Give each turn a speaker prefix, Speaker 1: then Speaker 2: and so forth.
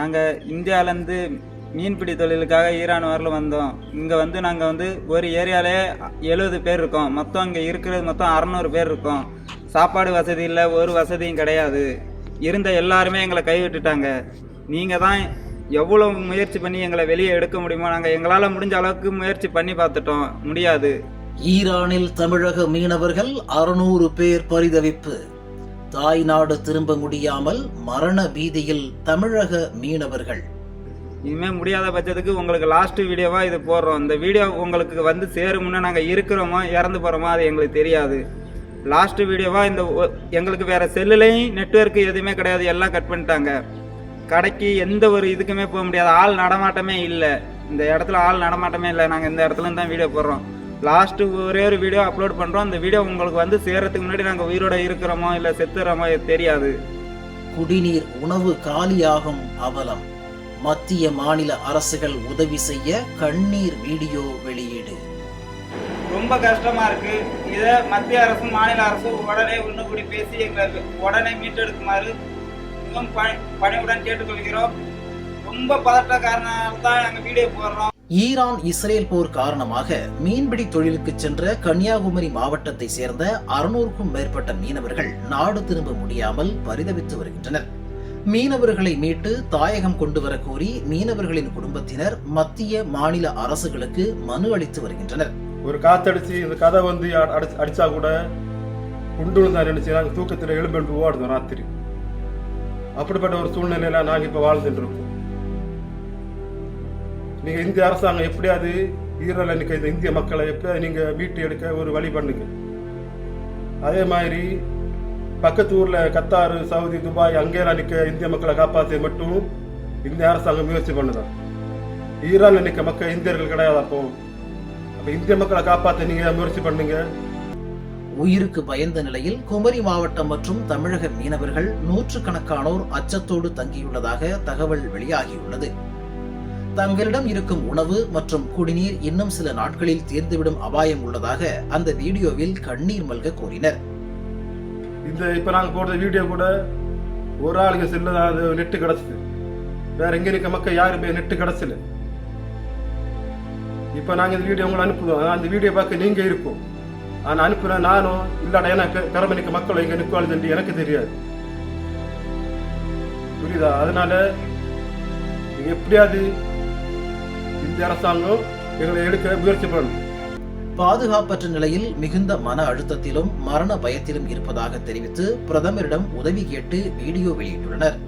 Speaker 1: நாங்கள் இந்தியாவிலேருந்து மீன்பிடி தொழிலுக்காக ஈரான் வரல வந்தோம். இங்கே நாங்கள் ஒரு ஏரியாவிலே 70 பேர் இருக்கோம். மொத்தம் இங்கே இருக்கிறது மொத்தம் 600 பேர் இருக்கோம். சாப்பாடு வசதி இல்லை, ஒரு வசதியும் கிடையாது. இருந்த எல்லாருமே எங்களை கைவிட்டுட்டாங்க. நீங்கள் தான் எவ்வளோ முயற்சி பண்ணி எங்களை வெளியே எடுக்க முடியுமோ நாங்கள் எங்களால் முடிஞ்ச அளவுக்கு முயற்சி பண்ணி பார்த்துட்டோம், முடியாது.
Speaker 2: ஈரானில் தமிழக மீனவர்கள் 600 பேர் பரிதவிப்பு. தாய் நாடு திரும்ப முடியாமல் மரண பீதியில் தமிழக மீனவர்கள்.
Speaker 1: இனிமேல் முடியாத பட்சத்துக்கு உங்களுக்கு லாஸ்ட் வீடியோவாக இது போடுறோம். இந்த வீடியோ உங்களுக்கு சேரும்னா நாங்கள் இருக்கிறோமோ இறந்து போகிறோமோ அது எங்களுக்கு தெரியாது. லாஸ்ட் வீடியோவாக எங்களுக்கு வேறு செல்லுலேயும் நெட்வொர்க்கு எதுவுமே கிடையாது, எல்லாம் கட் பண்ணிட்டாங்க. கடைக்கு எந்த ஒரு இதுக்குமே போக முடியாது, ஆள் நடமாட்டமே இல்லை. இந்த இடத்துல ஆள் நடமாட்டமே இல்லை. நாங்கள் இந்த இடத்துல தான் வீடியோ போடுறோம். லாஸ்ட்டு ஒரே ஒரு வீடியோ அப்லோட் பண்ணுறோம். அந்த வீடியோ உங்களுக்கு சேர்றதுக்கு முன்னாடி நாங்கள் உயிரோட இருக்கிறோமோ இல்லை செத்துறோமோ தெரியாது.
Speaker 2: குடிநீர் உணவு காலியாகும் அவலம். மத்திய மாநில அரசுகள் உதவி செய்ய கண்ணீர் வீடியோ வெளியீடு.
Speaker 1: ரொம்ப கஷ்டமா இருக்கு. இதை மத்திய அரசும் மாநில அரசும் உடனே ஒன்று கூடி பேசி எங்களுக்கு உடனே மீட்டெடுக்குமாறு மிகவும் பணிவுடன் கேட்டுக்கொள்கிறோம். ரொம்ப பதட்ட காரணத்தால் தான் நாங்கள் வீடியோ போடுறோம்.
Speaker 2: ஈரான் இஸ்ரேல் போர் காரணமாக மீன்பிடி தொழிலுக்கு சென்ற கன்னியாகுமரி மாவட்டத்தை சேர்ந்த 600க்கும் மேற்பட்ட மீனவர்கள் நாடு திரும்ப முடியாமல் பரிதவித்து வருகின்றனர். மீனவர்களை மீட்டு தாயகம் கொண்டு வர கோரி மீனவர்களின் குடும்பத்தினர் மத்திய மாநில அரசுகளுக்கு மனு அளித்து வருகின்றனர்.
Speaker 3: ஒரு காத்தடிச்சு இந்த கதை அடிச்சா கூட குண்டு தான் நினைச்சு நாங்கள் தூக்கத்தில் எழுபென்று ஓடுதோம் ராத்திரி. அப்படிப்பட்ட ஒரு சூழ்நிலையில நாங்கள் இப்ப வாழ்ந்துட்டு இருக்கோம். நீங்க இந்திய அரசாங்கம் எப்படியாவது ஈரல் நிற்க இந்த இந்திய மக்களை எப்படியாவது நீங்க மீட்டு எடுக்க ஒரு வழி பண்ணுங்க. அதே மாதிரி பக்கத்து ஊர்ல கத்தார், சவுதி, துபாய் அங்கேலாம் நிற்க இந்திய மக்களை காப்பாற்ற மட்டும் இந்திய அரசாங்கம் முயற்சி பண்ணுதான். ஈரான்ல நிற்க மக்கள் இந்தியர்கள் கிடையாது. அப்போ இந்திய மக்களை காப்பாற்ற நீங்க முயற்சி பண்ணுங்க.
Speaker 2: உயிருக்கு பயந்த நிலையில் குமரி மாவட்டம் மற்றும் தமிழக மீனவர்கள் 100கணக்கானோர் அச்சத்தோடு தங்கியுள்ளதாக தகவல் வெளியாகியுள்ளது. தங்களிடம் இருக்கும் உணவு மற்றும் குடிநீர் இன்னும் சில நாட்களில் தீர்ந்துவிடும் அபாயம் உள்ளதாக அந்த வீடியோவில் கண்ணீர் மல்க கூறினர்.
Speaker 3: இப்ப நாங்க போடுற வீடியோ கூட ஒரு ஆளுங்க செல்ல நெட்டு கிடைச்சது. வேற எங்க இருக்க மக்கள் யாருமே நெட்டு கிடைச்சல. இப்ப நாங்க இந்த வீடியோ உங்களை அனுப்புவோம். அந்த வீடியோ பார்க்க நீங்க இருக்கும். நான் அனுப்புறேன் நானும் இல்லாட எனக்கு கரமணிக்க மக்கள் எங்க நிற்காது எனக்கு தெரியாது. புரியுதா? அதனால எப்படியாவது இந்திய அரசாங்கம் எங்களை எடுக்க முயற்சி பண்ணணும்.
Speaker 2: பாதுகாப்பற்ற நிலையில் மிகுந்த மன அழுத்தத்திலும் மரண பயத்திலும் இருப்பதாக தெரிவித்து பிரதமரிடம் உதவி கேட்டு வீடியோ வெளியிட்டுள்ளனர்.